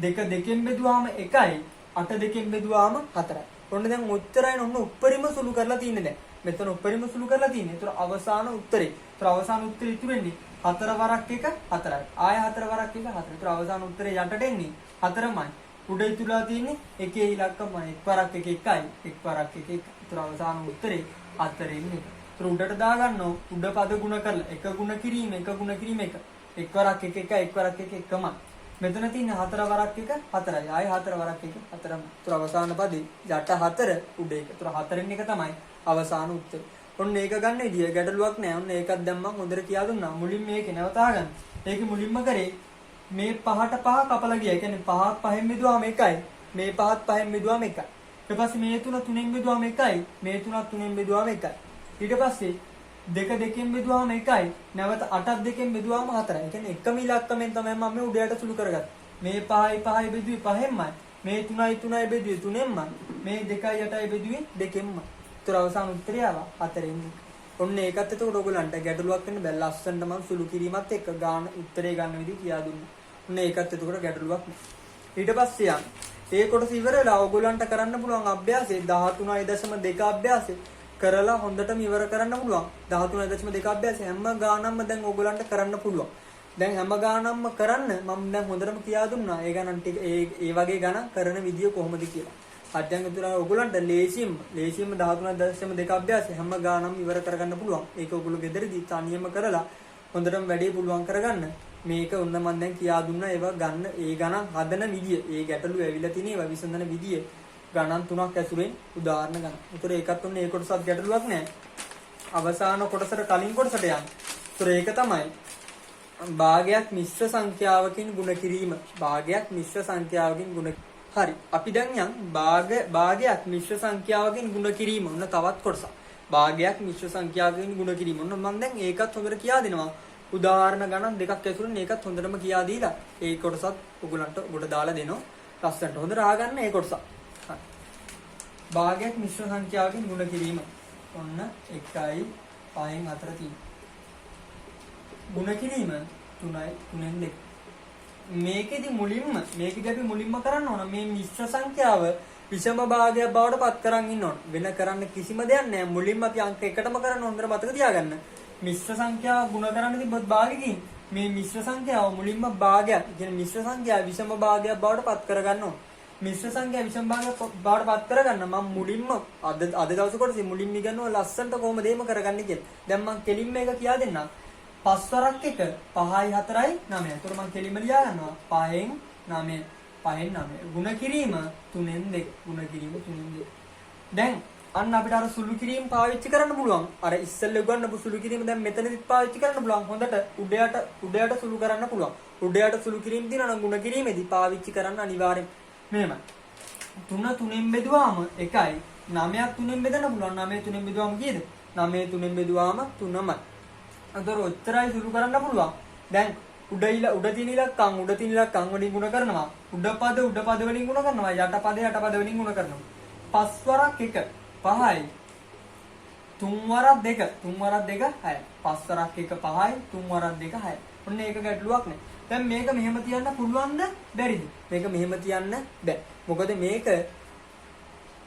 2 2ෙන් බෙදුවාම 1යි. 8 දෙකෙන් බෙදුවාම 4යි. ඔන්න දැන් උත්තරයන් ඔන්න උප්පරිම සුළු කරලා තියෙන්නේ දැන්. මෙතන උප්පරිම සුළු කරලා තියෙන්නේ. ඒතර අවසාන උත්තරේ. ඒතර අවසාන උත්තරේ ඉතුරු වෙන්නේ 4 වරක් 1 4යි. ආය 4 වරක් 1 4. ඒතර අවසාන උත්තරේ යටට එන්නේ 4මයි. උඩ ඉතුරුලා තියෙන්නේ එකේ ඉලක්කමයි. 1 වරක් 1 1යි. 1 වරක් 1 1. ඒතර අවසාන උත්තරේ 4 ඉන්නේ. ඒතර උඩට දාගන්නෝ උඩ පද ගුණ කරලා 1 ගුණ කිරීම 1 ගුණ කිරීම 1. 1 වරක් 1 1 1 වරක් 1 1මයි. මෙතන තියෙන 4 වරක් 1 4යි. ආයි 4 වරක් 1 4ම. ඒතර අවසාන පදේ යට 4 උඩ 1. ඒතර 4න් එක තමයි අවසාන උත්තරය. ඔන්න ඒක ගන්න විදිය ගැටලුවක් නෑ. ඔන්න ඒකත් දැන් මම හොඳට කියා දුන්නා. මුලින් මේක නැවතා ගන්න. ඒක මුලින්ම කරේ මේ 5ට 5 කපලා ගියා. ඒ කියන්නේ 5ක් 5න් බෙදුවාම 1යි. මේ 5ත් 5න් බෙදුවාම 1යි. ඊට පස්සේ මේ 3 3න් බෙදුවාම 1යි. මේ 3ත් 3න් බෙදුවාම 1යි. ඊට පස්සේ 2 2න් බෙදුවාම 1යි. නැවත 8ත් 2න් බෙදුවාම 4යි. ඒ කියන්නේ එකම ඉලක්කමෙන් තමයි මම මේ උඩයට සුළු කරගත්තේ. මේ 5යි 5යි බෙදුවේ 5ෙන්මයි. මේ 3යි 3යි බෙදුවේ 3ෙන්මයි. මේ 2යි 8යි බෙදුවේ 2ෙන්මයි. ඒතර අවසාන උත්තරය ආවා 4ෙන්. ඔන්න ඒකත් එතකොට ඔයගොල්ලන්ට ගැටලුවක් වෙන්න බැල ලස්සනට මම සුළු කිරීමත් එක්ක ගාන උත්තරේ ගන්න විදිහ කියා දුන්නා. ඔන්න ඒකත් එතකොට ගැටලුවක් නෑ. ඊට පස්සේ යන්න. ඒ කොටස ඉවර වෙලා ඔයගොල්ලන්ට කරන්න පුළුවන් අභ්‍යාසය 13.2 අභ්‍යාසය කරලා හොඳටම ඉවර කරන්න පුළුවන්. 13.2 අභ්‍යාසය හැම ගානක්ම දැන් ඔයගොල්ලන්ට කරන්න පුළුවන්. දැන් හැම ගානක්ම කරන්න මම දැන් හොඳටම කියා දුන්නා. ඒ ගණන් ටික ඒ වගේ ගණන් කරන විදිය කොහොමද කියලා. අධ්‍යයන තුන ඔයගොල්ලන්ට ලේසියෙන්ම 13.2 අභ්‍යාසය හැම ගානක්ම ඉවර කරගන්න පුළුවන්. ඒක ඔයගොල්ලෝ ගෙදරදී තනියම කරලා හොඳටම වැඩේ පුළුවන් කරගන්න. මේක ඔන්න මම දැන් කියා දුන්නා. ඒවා ගන්න ඒ ගණන් හදන විදිය, ඒ ගැටලු ඇවිල්ලා තියෙන ඒවා විසඳන විදිය ගණන් 3ක් ඇසුරෙන් උදාහරණ ගන්න. ඒතර ඒකත් ඔන්න ඒ කොටසත් ගැටලුවක් නෑ. අවසාන කොටසට කලින් කොටසට යන්න. ඒතර ඒක තමයි භාගයක් මිශ්‍ර සංඛ්‍යාවකින් ගුණ කිරීම. භාගයක් මිශ්‍ර සංඛ්‍යාවකින් ගුණ. හරි. අපි දැන් යන් භාගයක් මිශ්‍ර සංඛ්‍යාවකින් ගුණ කිරීම. ඔන්න තවත් කොටසක්. භාගයක් මිශ්‍ර සංඛ්‍යාවකින් ගුණ කිරීම. ඔන්න මම දැන් ඒකත් හොඳට කියා දෙනවා. උදාහරණ ගණන් දෙකක් ඇසුරෙන් ඒකත් හොඳටම කියා දීලා ඒ කොටසත් ඔයගලන්ට ගොඩ දාලා දෙනවා. ලස්සනට හොඳට අහගන්න ඒ කොටස. හරි. භාගයක් මිශ්‍ර සංඛ්‍යාවකින් ගුණ කිරීම. ඔන්න 1යි 5න් 4 තියෙනවා. ගුණ කිරීම 3යි 3න් 2. මේකෙදි අපි මුලින්ම කරන්න ඕන මේ මිශ්‍ර සංඛ්‍යාව විෂම භාගයක් බවට පත් කරන් ඉන්න ඕන. වෙන කරන්න කිසිම දෙයක් නැහැ. මුලින්ම අපි අංක එකටම කරන්න හොඳට මතක තියාගන්න. මිශ්‍ර සංඛ්‍යාව ගුණ කරන්න තිබ්බොත් භාගකින් මේ මිශ්‍ර සංඛ්‍යාව මුලින්ම භාගයක් කියන්නේ මිශ්‍ර සංඛ්‍යාව විෂම භාගයක් බවට පත් කරගන්න ඕන. මිශ්‍ර සංඛ්‍යාව විෂම භාගයක් බවට පත් කරගන්න මම මුලින්ම අද දවසේ කොටසේ මුලින්ම ඉගෙනුවා ලස්සනට කොහොමද එහෙම කරගන්නේ කියලා. දැන් මම කෙලින්ම ඒක කියා දෙන්නම්. 5 වරක් 1 5යි 4යි 9යි. ඒතර මම කෙලින්ම ලියා ගන්නවා 5න් 9 5න් 9. ගුණ කිරීම 3න් 2. ගුණ කිරීම 3න් 2. දැන් අන්න අපිට අර සුළු කිරීම පාවිච්චි කරන්න පුළුවන්. අර ඉස්සෙල්ලා උගන්වපු සුළු කිරීම දැන් මෙතනදිත් පාවිච්චි කරන්න පුළුවන්. හොඳට උඩයට සුළු කරන්න පුළුවන්. උඩයට සුළු කිරීම දිනන නම් ගුණ කිරීමේදී පාවිච්චි කරන්න අනිවාර්යෙන්. මෙහෙමයි. 3 3න් බෙදුවාම 1යි. 9ක් 3න් බෙදන්න පුළුවන්. 9 3න් බෙදුවාම කීයද? 9 3න් බෙදුවාම 3යි. අතර උත්තරයි සුළු කරන්න පුළුවන්. දැන් උඩ තියෙන ඉලක්කම් වලින් ගුණ කරනවා. උඩ පද වලින් ගුණ කරනවා. යට පද වලින් ගුණ කරනවා. 5 වරක් 1 5යි. 3 වරක් 2 3 වරක් 2 6යි. 5 වරක් 1 5යි. 3 වරක් 2 6යි. ඔන්න ඒක ගැටලුවක් නේ. දැන් මේක මෙහෙම තියන්න පුළුවන්ද? බැරිද? මේක මෙහෙම තියන්න බෑ. මොකද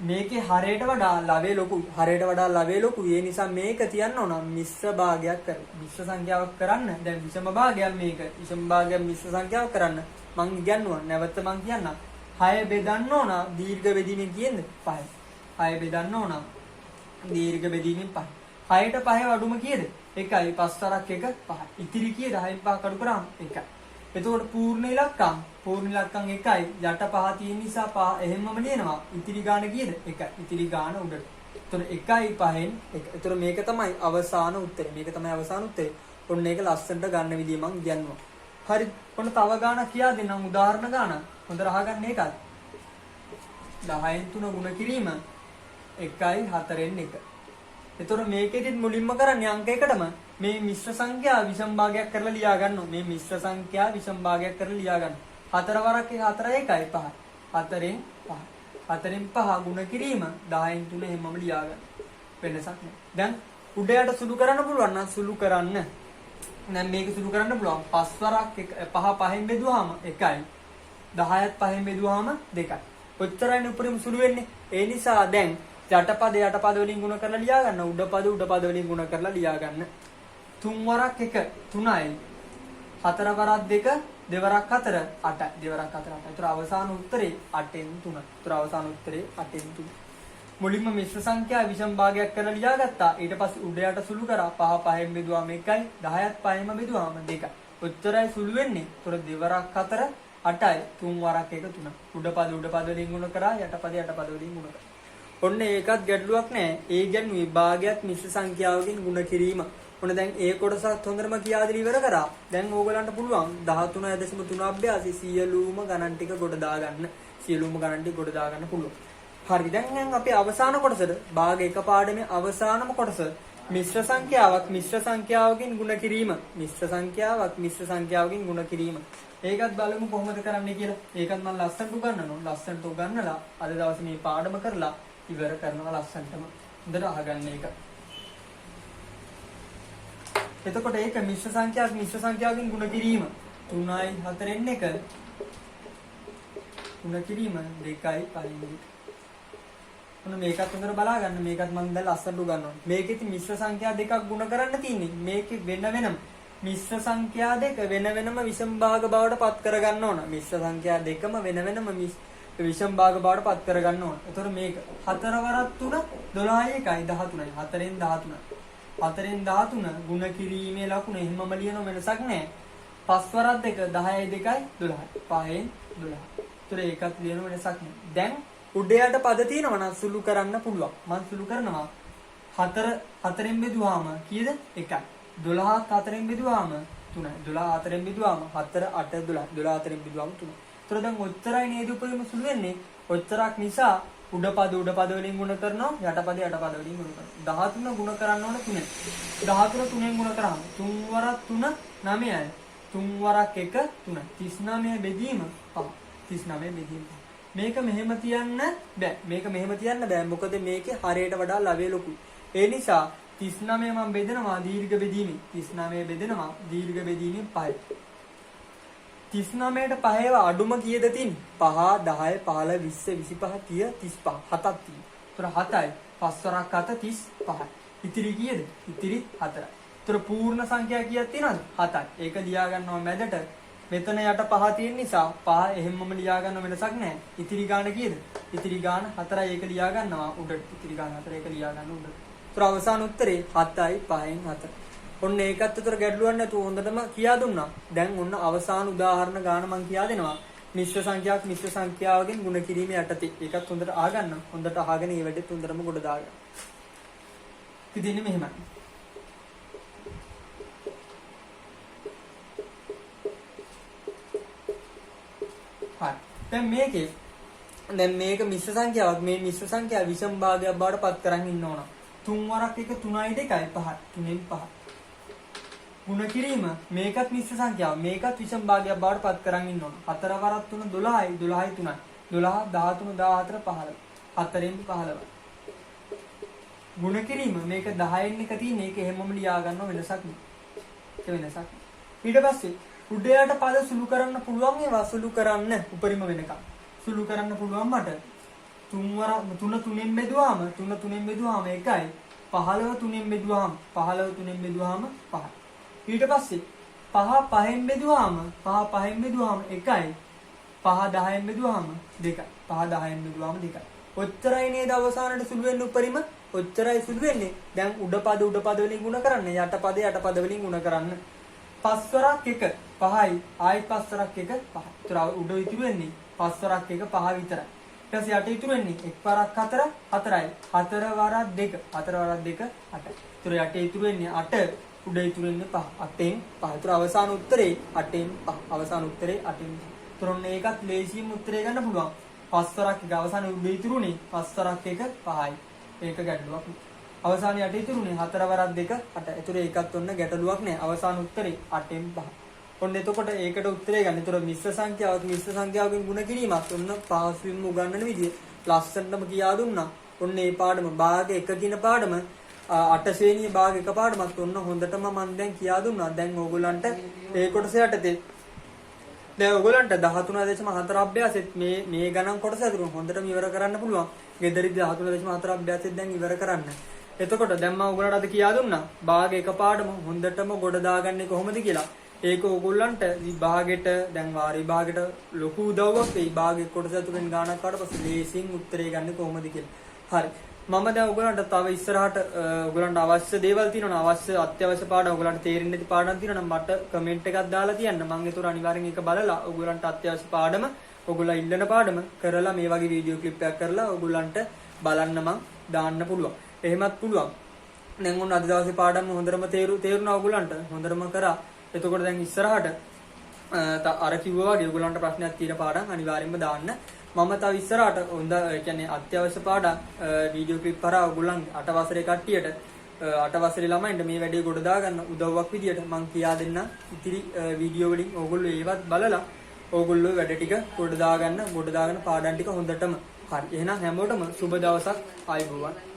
මේකේ හරයට වඩා ලවේ ලොකු. ඒ නිසා මේක තියන්න ඕන මිශ්‍ර භාගයක් කරලා. මිශ්‍ර සංඛ්‍යාවක් කරන්න. දැන් විෂම භාගයක් මේක. විෂම භාගයක් මිශ්‍ර සංඛ්‍යාවක් කරන්න. මං ඉගෙනුවා. නැවත මං කියන්නම්. 6 බෙදන්න ඕන දීර්ඝ බෙදීමෙන් කියන්නේ 5. 6 බෙදන්න ඕන දීර්ඝ බෙදීමෙන් 5. 6ට 5 අඩුම කීයද? 1යි. 5 වරක් 1 5. ඉතිරි කීයද? 6න් 5 අඩු කරාම 1යි. එතකොට පූර්ණ ඉලක්කම් 1යි. යට 5 තියෙන නිසා 5 එහෙමම ලියනවා. ඉතිරි ගාන කීයද? 1යි. ඉතිරි ගාන උඩට. එතකොට 1යි 5න් 1. එතකොට මේක තමයි අවසාන උත්තරේ. ඔන්න ඒක ලස්සනට ගන්න විදිය මං කියන්නවා. හරි. ඔන්න තව ගානක් කියා දෙන්නම් උදාහරණ ගානක්. හොඳට අහගන්න ඒකයි. 10න් 3 ගුණ කිරීම 1යි 4න් 1. එතකොට මේකෙදිත් මුලින්ම කරන්නේ අංක එකටම මේ මිශ්‍ර සංඛ්‍යා විෂම භාගයක් කරලා ලියා ගන්නවා. මේ මිශ්‍ර සංඛ්‍යා විෂම භාගයක් කරලා ලියා ගන්න. 4 වරක් 4 1යි 5. 4න් 5. 4න් 5 ගුණ කිරීම 10න් 3 එහෙමම ලියා ගන්න. වෙනසක් නැහැ. දැන් උඩයට සුළු කරන්න පුළුවන් නම් සුළු කරන්න. දැන් මේක සුළු කරන්න පුළුවන්. 5 වරක් 5 5න් බෙදුවාම 1යි. 10ත් 5න් බෙදුවාම 2යි. ඔච්චරයිනේ උපරිම සුළු වෙන්නේ. ඒ නිසා දැන් යටපද වලින් ගුණ කරලා ලියා ගන්න. උඩපද වලින් ගුණ කරලා ලියා ගන්න. 3 වරක් 1 3යි. 4 වරක් 2 දෙවරක් 4 8යි. දෙවරක් 4 8යි. ඒතර අවසාන උත්තරේ 8න් 3. ඒතර අවසාන උත්තරේ 8න් 3. මුලින්ම මිශ්‍ර සංඛ්‍යා විෂම භාගයක් කරලා ලියා ගත්තා. ඊට පස්සේ උඩ යට සුළු කරා. 5 5න් බෙදුවාම 1යි. 10ත් 5න්ම බෙදුවාම 2යි. ඔච්චරයි සුළු වෙන්නේ. ඒතර දෙවරක් 4 8යි. 3 වරක් 1 3. උඩපද වලින් ගුණ කරා. යටපද වලින් ගුණ කරා. ඔන්න ඒකත් ගැටලුවක් නෑ. ඒ කියන්නේ විභාගයක් මිශ්‍ර සංඛ්‍යාවකින් ගුණ කිරීම. ඔන්න දැන් ඒ කොටසත් හොඳටම කියා දෙලි ඉවර කරා. දැන් ඕගලන්ට පුළුවන් 13.3 අභ්‍යාසී සියලුම ගණන් ටික ගොඩ දාගන්න. සියලුම ගණන් ටික ගොඩ දාගන්න පුළුවන්. හරි. දැන් අපි අවසාන කොටසට භාග එක පාඩමේ අවසානම කොටස මිශ්‍ර සංඛ්‍යාවකින් ගුණ කිරීම. මිශ්‍ර සංඛ්‍යාවකින් ගුණ කිරීම. ඒකත් බලමු කොහොමද කරන්නේ කියලා. ඒකත් මම ලස්සනට උගන්වනවා. ලස්සනට උගන්වලා අද දවසේ මේ පාඩම කරලා ඉවර කරනවා ලස්සනටම. හොඳට අහගන්න ඒක. එතකොට ඒක මිශ්‍ර සංඛ්‍යාවකින් ගුණ කිරීම 3යි 4න් 1 ගුණ කිරීම 2යි 5න් 2. ඔන්න මේකත් හොඳට බලා ගන්න. මේකත් මම දැන් ලස්සනට උගන්වනවා. මේකෙදි මිශ්‍ර සංඛ්‍යා දෙකක් ගුණ කරන්න තියෙන්නේ. මේකේ වෙන වෙනම මිශ්‍ර සංඛ්‍යා දෙක වෙන වෙනම විෂම භාග බවට පත් කරගන්න ඕන. මිශ්‍ර සංඛ්‍යා දෙකම වෙන වෙනම විෂම භාග බවට පත් කරගන්න ඕන. එතකොට මේක 4 වරක් 3 12යි 1යි 13යි 4න් 13යි. 4න් 13 ගුණ කිරීමේ ලකුණ එහෙමම ලියන වෙනසක් නැහැ. 5 වරක් 2 10යි 2යි 12යි 5න් 12යි. ඒතර ඒකත් ලියන වෙනසක් නැහැ. දැන් උඩ යට පද තියෙනවා නම් සුළු කරන්න පුළුවන්. මම සුළු කරනවා 4න් බෙදුවාම කීයද? 1යි. 12ත් 4න් බෙදුවාම 3යි. 12 4න් බෙදුවාම 4 8 12. 12 4න් බෙදුවාම 3යි. ඒතර දැන් ඔච්චරයි නේද උපරිම සුළු වෙන්නේ. ඔච්චරක් නිසා උඩපද වලින් ගුණ කරනවා. යටපද වලින් ගුණ කරනවා. 13 ගුණ කරන්න ඕන 3යි. 13 3ෙන් ගුණ කරාම 3 වරක් 3 9යි. 3 වරක් 1 3යි. 39 බෙදීම 5. 39 බෙදීම 5. මේක මෙහෙම තියන්න බෑ. මොකද මේකේ හරයට වඩා ලවය ලොකුයි. ඒ නිසා 39 මම බෙදනවා දීර්ඝ බෙදීමෙන්. 39 බෙදෙනවා දීර්ඝ බෙදීමෙන් 5යි. 39ට 5 ඒවා අඩුම කීයද තියෙන්නේ? 5 10 15 20 25 30 35 7ක් තියෙනවා. ඒතර 7යි. 5 වරක් 7 35යි. ඉතිරි කීයද? ඉතිරි 4යි. ඒතර පූර්ණ සංඛ්‍යා කීයක් තියෙනවද? 7යි. ඒක ලියා ගන්නවා මැදට. මෙතන යට 5 තියෙන නිසා 5 එහෙම්මම ලියා ගන්න වෙනසක් නැහැ. ඉතිරි ගාන කීයද? ඉතිරි ගාන 4යි. ඒක ලියා ගන්නවා උඩට. ඉතිරි ගාන 4 ඒක ලියා ගන්න උඩට. ඒතර අවසාන උත්තරේ 7යි 5න් 4. ඔන්න ඒකත් උතර ගැටලුවක් නැතුව හොඳටම කියා දුන්නා. දැන් ඔන්න අවසාන උදාහරණ ගාන මම කියා දෙනවා. මිශ්‍ර සංඛ්‍යාවකින් ගුණ කිරීම යටතේ. ඒකත් හොඳට අහගන්න. හොඳට අහගෙන ඒ වැඩෙත් හොඳටම ගොඩ දාගන්න. ඉතින් මෙහෙමයි. හරි. දැන් මේක මිශ්‍ර සංඛ්‍යාවක්. මේ මිශ්‍ර සංඛ්‍යාව විෂම භාගයක් බවට පත් කරන් ඉන්න ඕන. 3 වරක් 1 3යි 2යි 5යි 3න් 5. ගුණ කිරීම මේකත් මිශ්‍ර සංඛ්‍යාව. මේකත් විෂම භාගයක් බවට පත් කරන් ඉන්න ඕන. 4 වරක් 3 12යි 12යි 3යි 12 13 14 15 4න් 15යි. ගුණ කිරීම මේක 10න් 1 තියෙන. ඒක එහෙමම ලියා ගන්නව වෙනසක් නෑ. ඊට පස්සේ උඩ යට පද සුළු කරන්න පුළුවන්. ඒවා සුළු කරන්න උපරිම වෙනකම් සුළු කරන්න පුළුවන් මට. 3 3ෙන් බෙදුවාම 3 3ෙන් බෙදුවාම 1යි. 15 3ෙන් බෙදුවාම 5යි. ඊට පස්සේ 5 5ෙන් බෙදුවාම 5ෙන් බෙදුවාම 1යි. 5 10ෙන් බෙදුවාම 2යි. 5 10ෙන් බෙදුවාම 2යි. ඔච්චරයි නේද අවසානයේ සුළු වෙන්න උපරිම. ඔච්චරයි සුළු වෙන්නේ. දැන් උඩපද වලින් ගුණ කරන්න. යටපද වලින් ගුණ කරන්න. 5 වරක් 1 5යි. ආයි 5 වරක් 1 5යි. ඒතර උඩ ඉතුරු වෙන්නේ 5 වරක් 1 5 විතරයි. ඊට පස්සේ යට ඉතුරු වෙන්නේ 1 වරක් 4 4යි. 4 වරක් 2 8යි. ඒතර යට ඉතුරු වෙන්නේ 8 උඩ ඉතුරු වෙන්නේ 5 8න් 5. ඒතර අවසාන උත්තරේ 8න් 5. අවසාන උත්තරේ 8න් 5. ඒතර ඔන්න ඒකත් ලේසියෙන් උත්තරේ ගන්න පුළුවන්. 5 වරක් 1 අවසාන උඩ ඉතුරුනේ 5 වරක් 1 5යි. ඒක ගැටලුවක්. අවසාන යට ඉතුරුනේ 4 වරක් 2 8. ඒතර ඒකත් ඔන්න ගැටලුවක් නෑ. අවසාන උත්තරේ 8න් 5. ඔන්න එතකොට ඒකට උත්තරේ ගන්න. ඒතර මිශ්‍ර සංඛ්‍යාවකින් ගුණ කිරීමත් ඔන්න පහසුවෙන්ම උගන්වන විදිය ලස්සනටම කියා දුන්නා. ඔන්න මේ පාඩම භාග 1 කියන පාඩම 8 ශ්‍රේණියේ භාග 1 පාඩමත් ඔන්න හොඳටම මම දැන් කියා දුන්නා. දැන් ඕගොල්ලන්ට ඒ කොටස යටතේ දැන් ඔයගොල්ලන්ට 13.4 අභ්‍යාසෙත් මේ ගණන් කොටස ඇතුළු හොඳටම ඉවර කරන්න පුළුවන්. ගෙදරදී 13.4 අභ්‍යාසෙත් දැන් ඉවර කරන්න. එතකොට දැන් මම ඔයගොල්ලන්ට අද කියා දුන්නා භාග එකපාරටම හොඳටම ගොඩ දාගන්නේ කොහොමද කියලා. ඒක ඔයගොල්ලන්ට විභාගෙට දැන් වාර විභාගෙට ලොකු උදව්වක් වෙයි. භාග කොටස ඇතුළෙන් ගානක් කාට පස්සේ ලේසියෙන් උත්තරේ ගන්න කොහොමද කියලා. හරි. මම දැන් ඔයගොල්ලන්ට තව ඉස්සරහට ඔයගොල්ලන්ට අවශ්‍ය දේවල් තියෙනවා අවශ්‍ය අත්‍යවශ්‍ය පාඩම් ඔයගොල්ලන්ට තේරෙන්නේ නැති පාඩම් තියෙනවා නම් මට කමෙන්ට් එකක් දාලා තියන්න. මම ඒතර අනිවාර්යෙන් ඒක බලලා ඔයගොල්ලන්ට අත්‍යවශ්‍ය පාඩම ඔයගොල්ලෝ ඉල්ලන පාඩම කරලා මේ වගේ වීඩියෝ ක්ලිප් එකක් කරලා ඔයගොල්ලන්ට බලන්න මම දාන්න පුළුවන්. එහෙමත් පුළුවන්. දැන් ඔන්න අද දවසේ පාඩම හොඳටම තේරුණා ඔයගොල්ලන්ට. හොඳටම කරා. එතකොට දැන් ඉස්සරහට අර කිව්වා වගේ ඔයගොල්ලන්ට ප්‍රශ්නයක් තියෙන පාඩම් අනිවාර්යෙන්ම දාන්න. මම තව ඉස්සරහට හොඳ කියන්නේ අත්‍යවශ්‍ය පාඩම් වීඩියෝ ක්ලිප් කරා ඔයගොල්ලන් 8 වසරේ කට්ටියට 8 වසරේ ළමයින්ට මේ වැඩේ ගොඩ දාගන්න උදව්වක් විදියට මම කියා දෙන්න. ඉතිරි වීඩියෝ වලින් ඔයගොල්ලෝ ඒවත් බලලා ඔයගොල්ලෝ වැඩ ටික ගොඩ දාගන්න පාඩම් ටික හොඳටම හරි. එහෙනම් හැමෝටම සුබ දවසක් ආයුබෝවන්.